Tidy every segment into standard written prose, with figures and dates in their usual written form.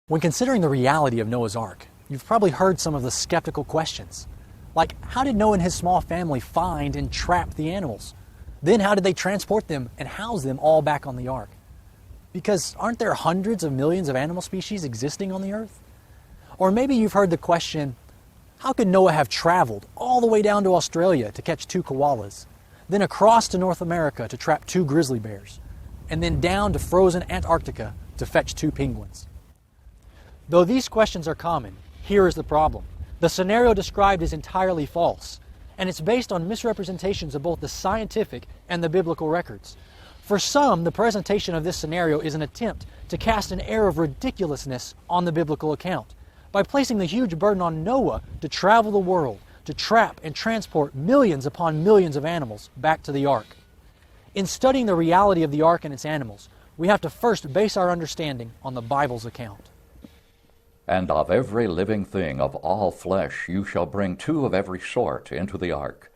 When considering the reality of Noah's Ark, you've probably heard some of the skeptical questions. Like, how did Noah and his small family find and trap the animals? Then how did they transport them and house them all back on the ark? Because aren't there hundreds of millions of animal species existing on the earth? Or maybe you've heard the question, how could Noah have traveled all the way down to Australia to catch 2 koalas, then across to North America to trap 2 grizzly bears, and then down to frozen Antarctica to fetch 2 penguins? Though these questions are common, here is the problem. The scenario described is entirely false, and it's based on misrepresentations of both the scientific and the biblical records. For some, the presentation of this scenario is an attempt to cast an air of ridiculousness on the biblical account by placing the huge burden on Noah to travel the world, to trap and transport millions upon millions of animals back to the ark. In studying the reality of the ark and its animals, we have to first base our understanding on the Bible's account. And of every living thing of all flesh you shall bring 2 of every sort into the ark,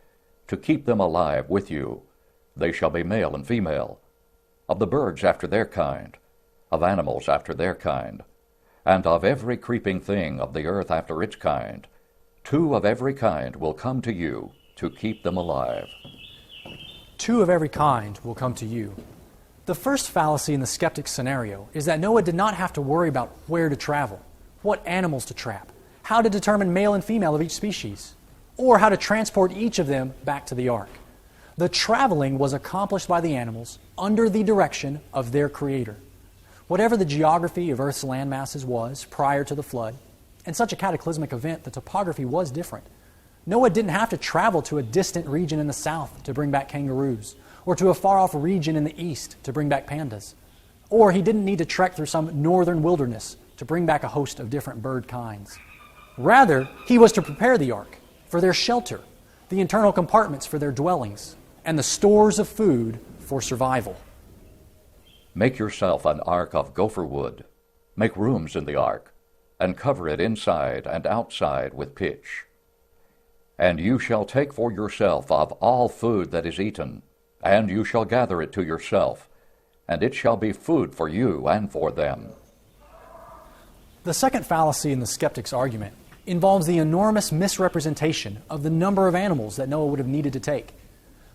to keep them alive with you. They shall be male and female, of the birds after their kind, of animals after their kind, and of every creeping thing of the earth after its kind. 2 of every kind will come to you, to keep them alive. 2 of every kind will come to you. The first fallacy in the skeptic scenario is that Noah did not have to worry about where to travel, what animals to trap, how to determine male and female of each species, or how to transport each of them back to the ark. The traveling was accomplished by the animals under the direction of their Creator. Whatever the geography of Earth's landmasses was prior to the flood, in such a cataclysmic event, the topography was different. Noah didn't have to travel to a distant region in the south to bring back kangaroos, or to a far-off region in the east to bring back pandas. Or he didn't need to trek through some northern wilderness to bring back a host of different bird kinds. Rather, he was to prepare the ark for their shelter, the internal compartments for their dwellings, and the stores of food for survival. Make yourself an ark of gopher wood. Make rooms in the ark, and cover it inside and outside with pitch. And you shall take for yourself of all food that is eaten, and you shall gather it to yourself, and it shall be food for you and for them. The second fallacy in the skeptic's argument involves the enormous misrepresentation of the number of animals that Noah would have needed to take.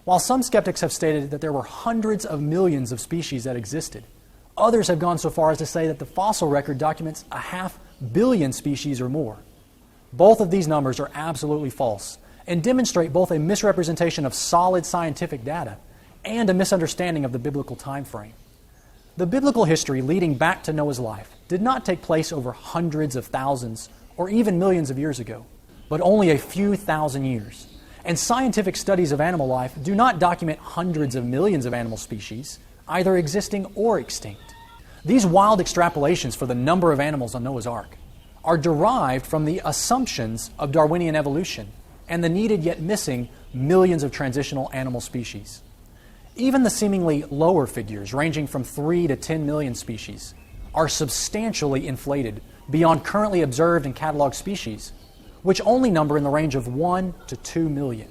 While some skeptics have stated that there were hundreds of millions of species that existed, others have gone so far as to say that the fossil record documents 500 million species or more. Both of these numbers are absolutely false and demonstrate both a misrepresentation of solid scientific data and a misunderstanding of the biblical time frame. The biblical history leading back to Noah's life did not take place over hundreds of thousands or even millions of years ago, but only a few thousand years. And scientific studies of animal life do not document hundreds of millions of animal species, either existing or extinct. These wild extrapolations for the number of animals on Noah's Ark are derived from the assumptions of Darwinian evolution and the needed yet missing millions of transitional animal species. Even the seemingly lower figures, ranging from 3 to 10 million species, are substantially inflated beyond currently observed and cataloged species, which only number in the range of 1 to 2 million.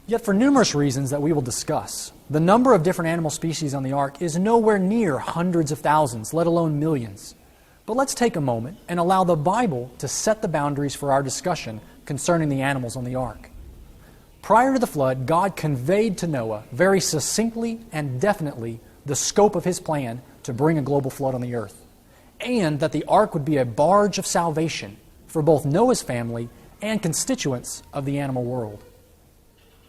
Yet for numerous reasons that we will discuss, the number of different animal species on the ark is nowhere near hundreds of thousands, let alone millions. But let's take a moment and allow the Bible to set the boundaries for our discussion concerning the animals on the ark. Prior to the flood, God conveyed to Noah very succinctly and definitely the scope of his plan to bring a global flood on the earth, and that the ark would be a barge of salvation for both Noah's family and constituents of the animal world.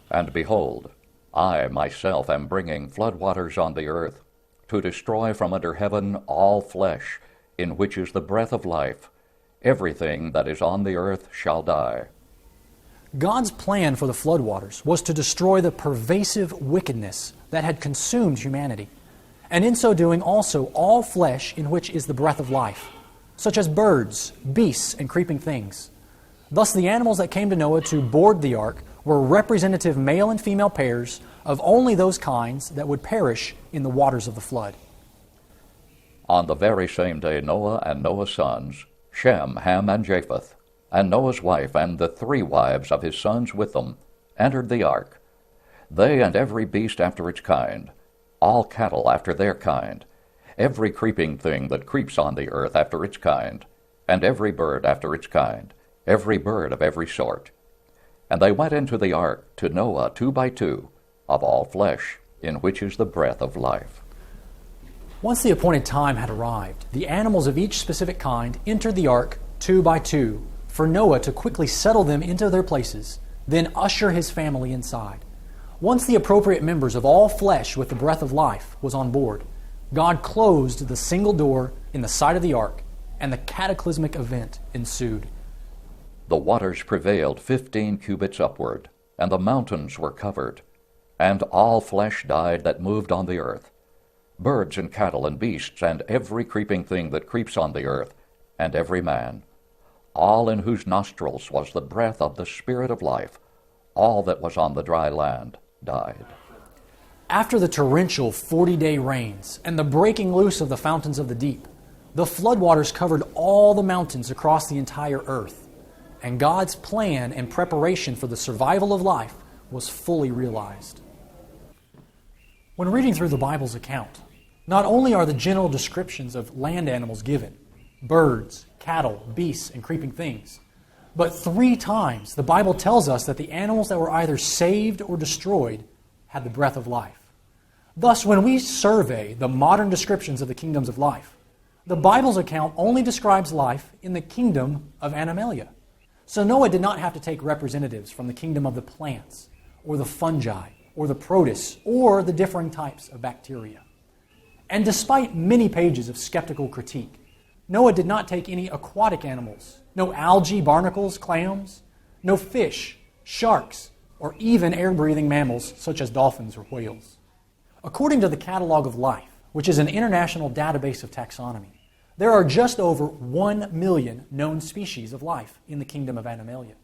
And behold, I myself am bringing floodwaters on the earth, to destroy from under heaven all flesh, in which is the breath of life. Everything that is on the earth shall die. God's plan for the floodwaters was to destroy the pervasive wickedness that had consumed humanity, and in so doing also all flesh in which is the breath of life, such as birds, beasts, and creeping things. Thus the animals that came to Noah to board the ark were representative male and female pairs of only those kinds that would perish in the waters of the flood. On the very same day Noah and Noah's sons, Shem, Ham, and Japheth, and Noah's wife and the 3 wives of his sons with them, entered the ark, they and every beast after its kind, all cattle after their kind, every creeping thing that creeps on the earth after its kind, and every bird after its kind, every bird of every sort. And they went into the ark to Noah 2 by 2, of all flesh, in which is the breath of life. Once the appointed time had arrived, the animals of each specific kind entered the ark 2 by 2, for Noah to quickly settle them into their places, then usher his family inside. Once the appropriate members of all flesh with the breath of life was on board, God closed the single door in the side of the ark, and the cataclysmic event ensued. The waters prevailed 15 cubits upward, and the mountains were covered, and all flesh died that moved on the earth, birds and cattle and beasts, and every creeping thing that creeps on the earth, and every man, all in whose nostrils was the breath of the Spirit of life. All that was on the dry land died. After the torrential 40-day rains and the breaking loose of the fountains of the deep, the floodwaters covered all the mountains across the entire earth, and God's plan and preparation for the survival of life was fully realized. When reading through the Bible's account, not only are the general descriptions of land animals given, birds, cattle, beasts, and creeping things, but 3 times the Bible tells us that the animals that were either saved or destroyed had the breath of life. Thus, when we survey the modern descriptions of the kingdoms of life, the Bible's account only describes life in the kingdom of Animalia. So Noah did not have to take representatives from the kingdom of the plants, or the fungi, or the protists, or the differing types of bacteria. And despite many pages of skeptical critique, Noah did not take any aquatic animals, no algae, barnacles, clams, no fish, sharks, or even air-breathing mammals such as dolphins or whales. According to the Catalog of Life, which is an international database of taxonomy, there are just over 1 million known species of life in the kingdom of Animalia.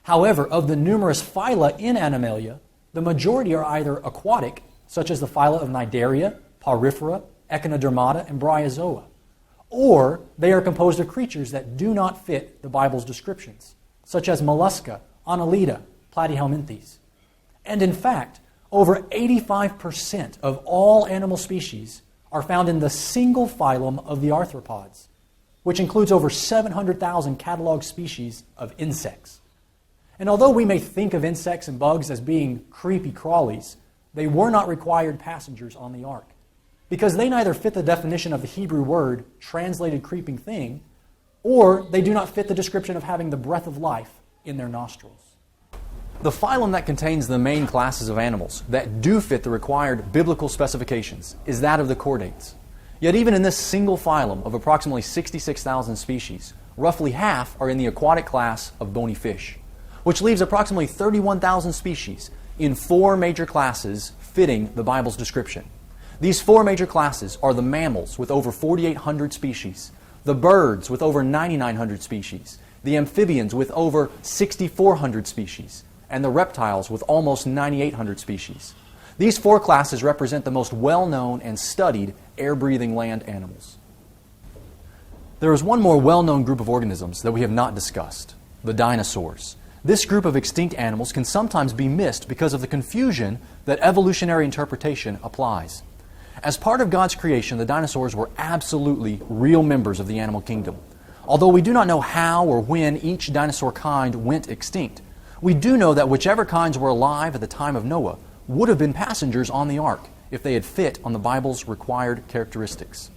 However, of the numerous phyla in Animalia, the majority are either aquatic, such as the phyla of Cnidaria, Porifera, Echinodermata, and Bryozoa, or they are composed of creatures that do not fit the Bible's descriptions, such as mollusca, Annelida, Platyhelminthes. And in fact, over 85% of all animal species are found in the single phylum of the arthropods, which includes over 700,000 cataloged species of insects. And although we may think of insects and bugs as being creepy crawlies, they were not required passengers on the ark, because they neither fit the definition of the Hebrew word translated creeping thing, or they do not fit the description of having the breath of life in their nostrils. The phylum that contains the main classes of animals that do fit the required biblical specifications is that of the chordates. Yet even in this single phylum of approximately 66,000 species, roughly half are in the aquatic class of bony fish, which leaves approximately 31,000 species in 4 major classes fitting the Bible's description. These 4 major classes are the mammals with over 4,800 species, the birds with over 9,900 species, the amphibians with over 6,400 species, and the reptiles with almost 9,800 species. These 4 classes represent the most well-known and studied air-breathing land animals. There is one more well-known group of organisms that we have not discussed, the dinosaurs. This group of extinct animals can sometimes be missed because of the confusion that evolutionary interpretation applies. As part of God's creation, the dinosaurs were absolutely real members of the animal kingdom. Although we do not know how or when each dinosaur kind went extinct, we do know that whichever kinds were alive at the time of Noah would have been passengers on the ark if they had fit on the Bible's required characteristics.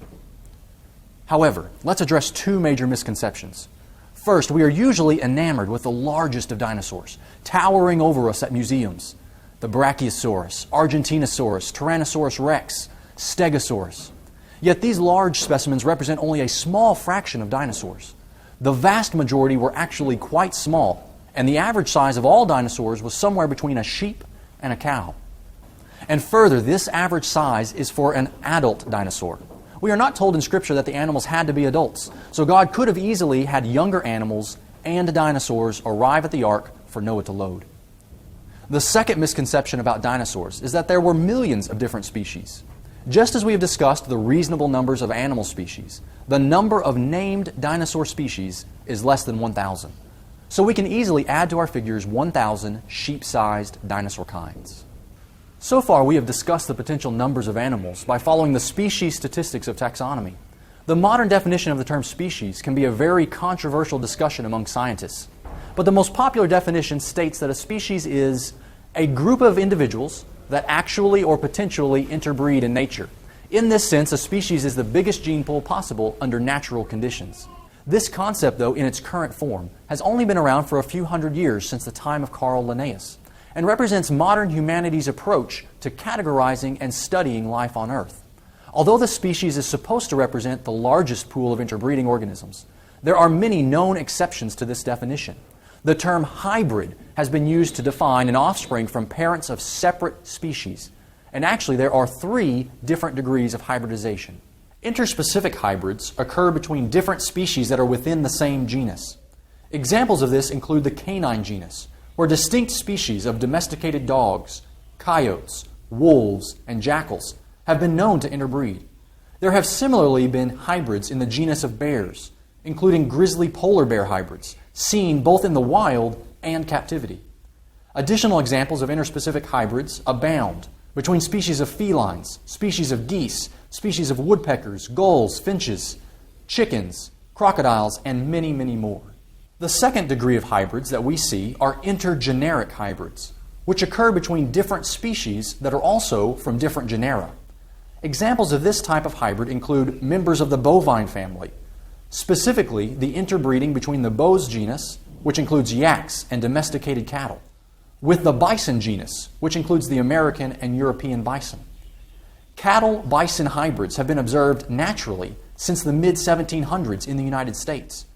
However, let's address 2 major misconceptions. First, we are usually enamored with the largest of dinosaurs, towering over us at museums. The Brachiosaurus, Argentinosaurus, Tyrannosaurus rex, Stegosaurus. Yet these large specimens represent only a small fraction of dinosaurs. The vast majority were actually quite small, and the average size of all dinosaurs was somewhere between a sheep and a cow. And further, this average size is for an adult dinosaur. We are not told in Scripture that the animals had to be adults, so God could have easily had younger animals and dinosaurs arrive at the ark for Noah to load. The second misconception about dinosaurs is that there were millions of different species. Just as we have discussed the reasonable numbers of animal species, the number of named dinosaur species is less than 1,000. So we can easily add to our figures 1,000 sheep-sized dinosaur kinds. So far, we have discussed the potential numbers of animals by following the species statistics of taxonomy. The modern definition of the term species can be a very controversial discussion among scientists. But the most popular definition states that a species is a group of individuals that actually or potentially interbreed in nature. In this sense, a species is the biggest gene pool possible under natural conditions. This concept, though, in its current form, has only been around for a few hundred years since the time of Carl Linnaeus, and represents modern humanity's approach to categorizing and studying life on Earth. Although the species is supposed to represent the largest pool of interbreeding organisms, there are many known exceptions to this definition. The term hybrid has been used to define an offspring from parents of separate species. And actually, there are 3 different degrees of hybridization. Interspecific hybrids occur between different species that are within the same genus. Examples of this include the canine genus, where distinct species of domesticated dogs, coyotes, wolves, and jackals have been known to interbreed. There have similarly been hybrids in the genus of bears, including grizzly polar bear hybrids, seen both in the wild and captivity. Additional examples of interspecific hybrids abound between species of felines, species of geese, species of woodpeckers, gulls, finches, chickens, crocodiles, and many, many more. The second degree of hybrids that we see are intergeneric hybrids, which occur between different species that are also from different genera. Examples of this type of hybrid include members of the bovine family, specifically the interbreeding between the Bos genus, which includes yaks and domesticated cattle, with the bison genus, which includes the American and European bison. Cattle-bison hybrids have been observed naturally since the mid-1700s in the United States,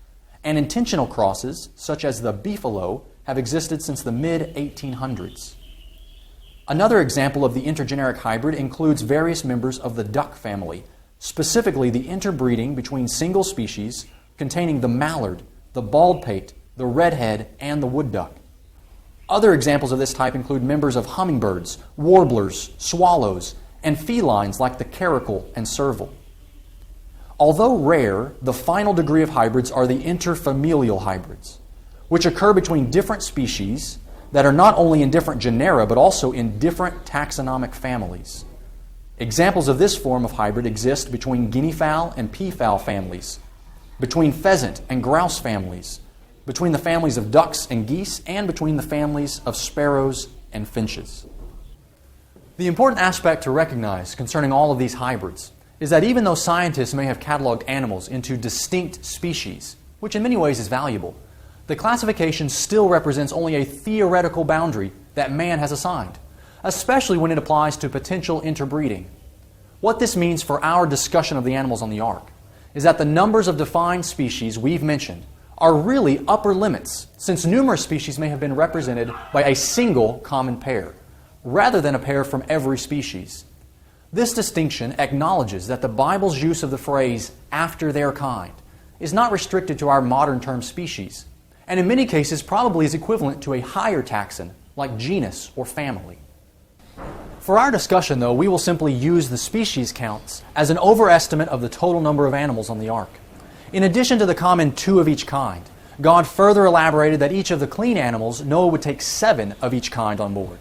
and intentional crosses, such as the beefalo, have existed since the mid-1800s. Another example of the intergeneric hybrid includes various members of the duck family, specifically the interbreeding between single species containing the mallard, the bald-pate, the redhead, and the wood duck. Other examples of this type include members of hummingbirds, warblers, swallows, and felines like the caracal and serval. Although rare, the final degree of hybrids are the interfamilial hybrids, which occur between different species that are not only in different genera but also in different taxonomic families. Examples of this form of hybrid exist between guinea fowl and peafowl families, between pheasant and grouse families, between the families of ducks and geese, and between the families of sparrows and finches. The important aspect to recognize concerning all of these hybrids is that even though scientists may have cataloged animals into distinct species, which in many ways is valuable, the classification still represents only a theoretical boundary that man has assigned, especially when it applies to potential interbreeding. What this means for our discussion of the animals on the ark is that the numbers of defined species we've mentioned are really upper limits, since numerous species may have been represented by a single common pair, rather than a pair from every species. This distinction acknowledges that the Bible's use of the phrase, after their kind, is not restricted to our modern term species, and in many cases probably is equivalent to a higher taxon, like genus or family. For our discussion, though, we will simply use the species counts as an overestimate of the total number of animals on the ark. In addition to the common 2 of each kind, God further elaborated that each of the clean animals, Noah would take 7 of each kind on board.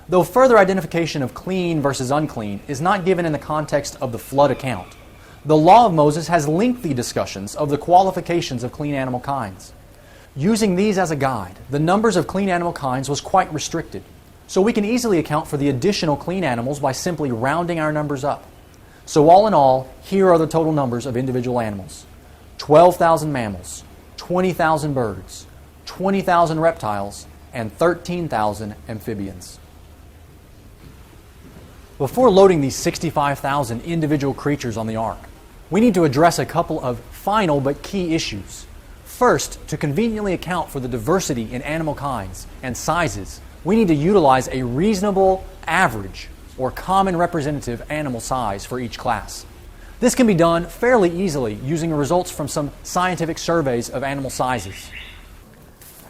Though further identification of clean versus unclean is not given in the context of the flood account, the law of Moses has lengthy discussions of the qualifications of clean animal kinds. Using these as a guide, the numbers of clean animal kinds was quite restricted, so we can easily account for the additional clean animals by simply rounding our numbers up. So all in all, here are the total numbers of individual animals. 12,000 mammals, 20,000 birds, 20,000 reptiles, and 13,000 amphibians. Before loading these 65,000 individual creatures on the ark, we need to address a couple of final but key issues. First, to conveniently account for the diversity in animal kinds and sizes, we need to utilize a reasonable average or common representative animal size for each class. This can be done fairly easily using results from some scientific surveys of animal sizes.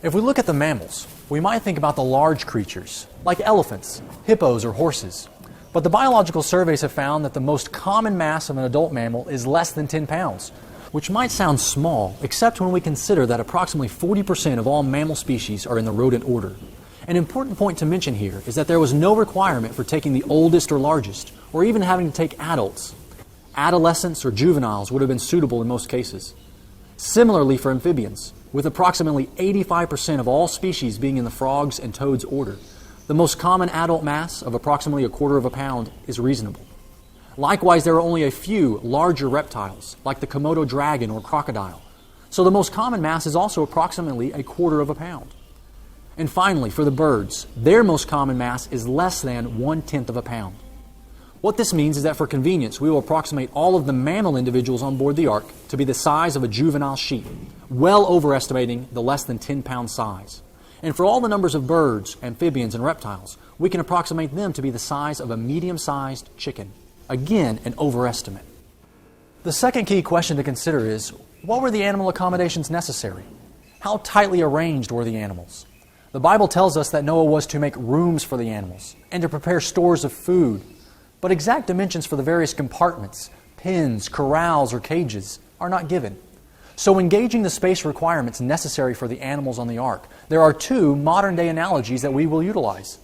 If we look at the mammals, we might think about the large creatures, like elephants, hippos, or horses. But the biological surveys have found that the most common mass of an adult mammal is less than 10 pounds, which might sound small, except when we consider that approximately 40% of all mammal species are in the rodent order. An important point to mention here is that there was no requirement for taking the oldest or largest, or even having to take adults. Adolescents or juveniles would have been suitable in most cases. Similarly for amphibians, with approximately 85% of all species being in the frogs and toads order, the most common adult mass of approximately 1/4 of a pound is reasonable. Likewise, there are only a few larger reptiles, like the Komodo dragon or crocodile, so the most common mass is also approximately 1/4 of a pound. And finally, for the birds, their most common mass is less than 1/10 of a pound. What this means is that for convenience, we will approximate all of the mammal individuals on board the Ark to be the size of a juvenile sheep, well overestimating the less than 10-pound size. And for all the numbers of birds, amphibians, and reptiles, we can approximate them to be the size of a medium-sized chicken. Again, an overestimate. The second key question to consider is, what were the animal accommodations necessary? How tightly arranged were the animals? The Bible tells us that Noah was to make rooms for the animals and to prepare stores of food, but exact dimensions for the various compartments, pens, corrals, or cages are not given. So when gauging the space requirements necessary for the animals on the Ark, there are two modern-day analogies that we will utilize: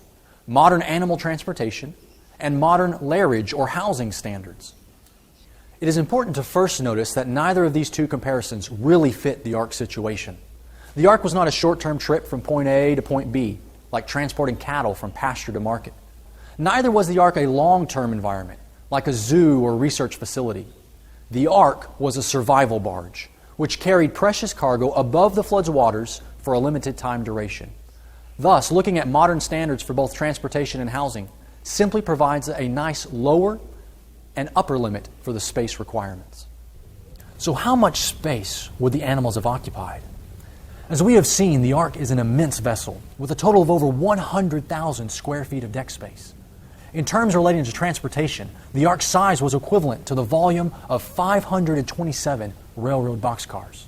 modern animal transportation and modern lairage or housing standards. It is important to first notice that neither of these two comparisons really fit the Ark situation. The Ark was not a short-term trip from point A to point B, like transporting cattle from pasture to market. Neither was the Ark a long-term environment, like a zoo or research facility. The Ark was a survival barge, which carried precious cargo above the flood's waters for a limited time duration. Thus, looking at modern standards for both transportation and housing simply provides a nice lower and upper limit for the space requirements. So how much space would the animals have occupied? As we have seen, the Ark is an immense vessel with a total of over 100,000 square feet of deck space. In terms relating to transportation, the Ark's size was equivalent to the volume of 527 railroad boxcars.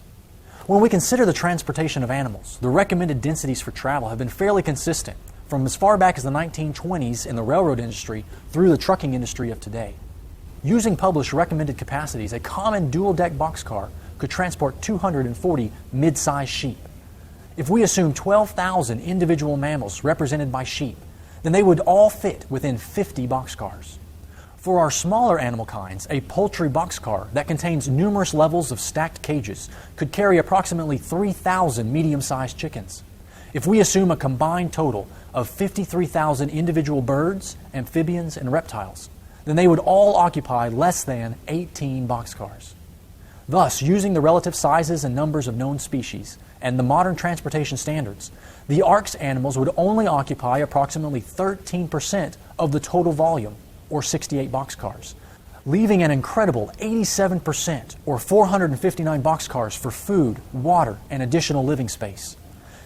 When we consider the transportation of animals, the recommended densities for travel have been fairly consistent from as far back as the 1920s in the railroad industry through the trucking industry of today. Using published recommended capacities, a common dual-deck boxcar could transport 240 mid-sized sheep. If we assume 12,000 individual mammals represented by sheep, then they would all fit within 50 boxcars. For our smaller animal kinds, a poultry boxcar that contains numerous levels of stacked cages could carry approximately 3,000 medium-sized chickens. If we assume a combined total of 53,000 individual birds, amphibians, and reptiles, then they would all occupy less than 18 boxcars. Thus, using the relative sizes and numbers of known species and the modern transportation standards, the Ark's animals would only occupy approximately 13% of the total volume, or 68 boxcars, leaving an incredible 87%, or 459 boxcars for food, water, and additional living space.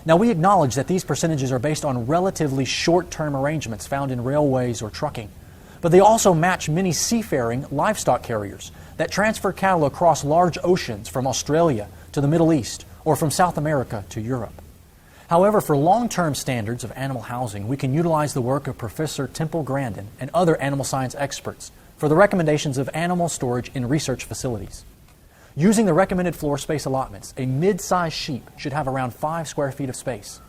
Now, we acknowledge that these percentages are based on relatively short-term arrangements found in railways or trucking, but they also match many seafaring livestock carriers that transfer cattle across large oceans from Australia to the Middle East or from South America to Europe. However, for long-term standards of animal housing, we can utilize the work of Professor Temple Grandin and other animal science experts for the recommendations of animal storage in research facilities. Using the recommended floor space allotments, a mid-sized sheep should have around 5 square feet of space.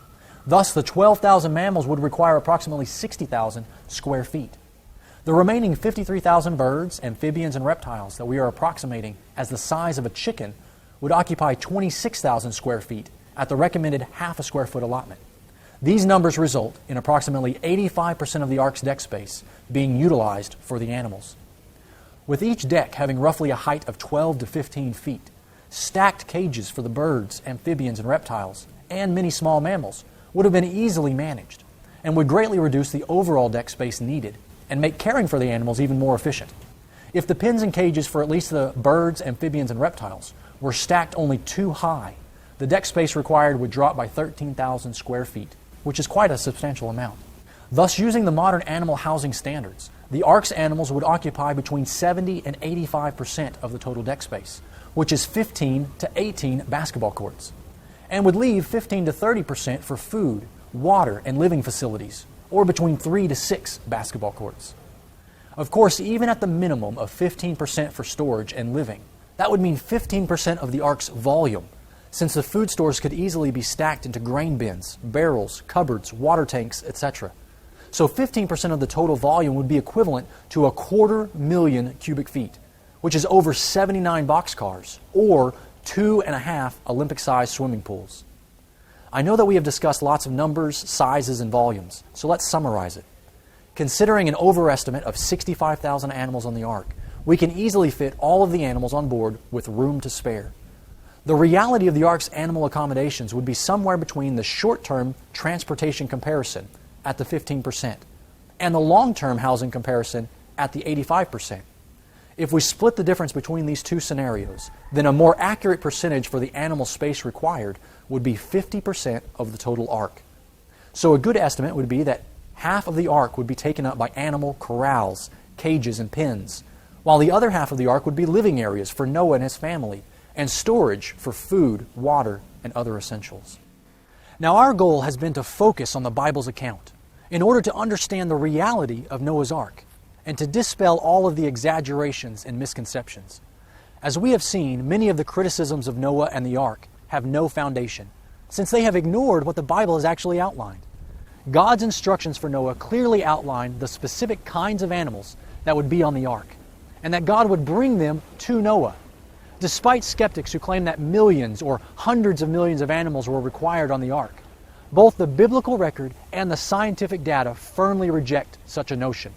Thus, the 12,000 mammals would require approximately 60,000 square feet. The remaining 53,000 birds, amphibians, and reptiles that we are approximating as the size of a chicken would occupy 26,000 square feet at the recommended half a square foot allotment. These numbers result in approximately 85% of the Ark's deck space being utilized for the animals. With each deck having roughly a height of 12 to 15 feet, stacked cages for the birds, amphibians, and reptiles, and many small mammals would have been easily managed and would greatly reduce the overall deck space needed and make caring for the animals even more efficient. If the pens and cages for at least the birds, amphibians, and reptiles were stacked only too high, the deck space required would drop by 13,000 square feet, which is quite a substantial amount. Thus, using the modern animal housing standards, the Ark's animals would occupy between 70 and 85% of the total deck space, which is 15 to 18 basketball courts, and would leave 15 to 30% for food, water, and living facilities, or between 3 to 6 basketball courts. Of course, even at the minimum of 15% for storage and living, that would mean 15% of the Ark's volume, since the food stores could easily be stacked into grain bins, barrels, cupboards, water tanks, etc. So 15% of the total volume would be equivalent to 250,000 cubic feet, which is over 79 boxcars, or 2.5 Olympic-sized swimming pools. I know that we have discussed lots of numbers, sizes, and volumes, so let's summarize it. Considering an overestimate of 65,000 animals on the ark, we can easily fit all of the animals on board with room to spare. The reality of the ark's animal accommodations would be somewhere between the short-term transportation comparison at the 15% and the long-term housing comparison at the 85%. If we split the difference between these two scenarios, then a more accurate percentage for the animal space required would be 50% of the total ark. So a good estimate would be that half of the ark would be taken up by animal corrals, cages, and pens, while the other half of the ark would be living areas for Noah and his family, and storage for food, water, and other essentials. Now our goal has been to focus on the Bible's account in order to understand the reality of Noah's ark and to dispel all of the exaggerations and misconceptions. As we have seen, many of the criticisms of Noah and the ark have no foundation, since they have ignored what the Bible has actually outlined. God's instructions for Noah clearly outlined the specific kinds of animals that would be on the ark, and that God would bring them to Noah. Despite skeptics who claim that millions or hundreds of millions of animals were required on the ark, both the biblical record and the scientific data firmly reject such a notion.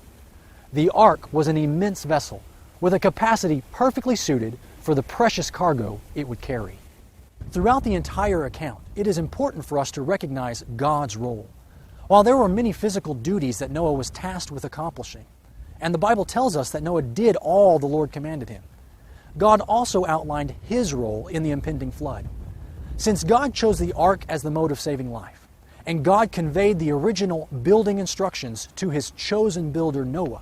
The ark was an immense vessel with a capacity perfectly suited for the precious cargo it would carry. Throughout the entire account, it is important for us to recognize God's role. While there were many physical duties that Noah was tasked with accomplishing, and the Bible tells us that Noah did all the Lord commanded him, God also outlined His role in the impending flood. Since God chose the ark as the mode of saving life, and God conveyed the original building instructions to His chosen builder Noah,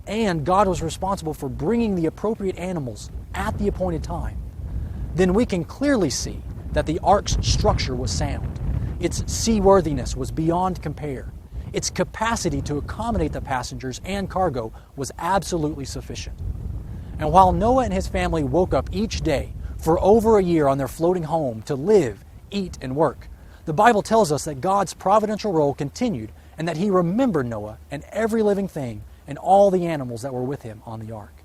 and God was responsible for bringing the appropriate animals at the appointed time, then we can clearly see that the ark's structure was sound. Its seaworthiness was beyond compare. Its capacity to accommodate the passengers and cargo was absolutely sufficient. And while Noah and his family woke up each day for over a year on their floating home to live, eat, and work, the Bible tells us that God's providential role continued and that He remembered Noah and every living thing and all the animals that were with him on the ark.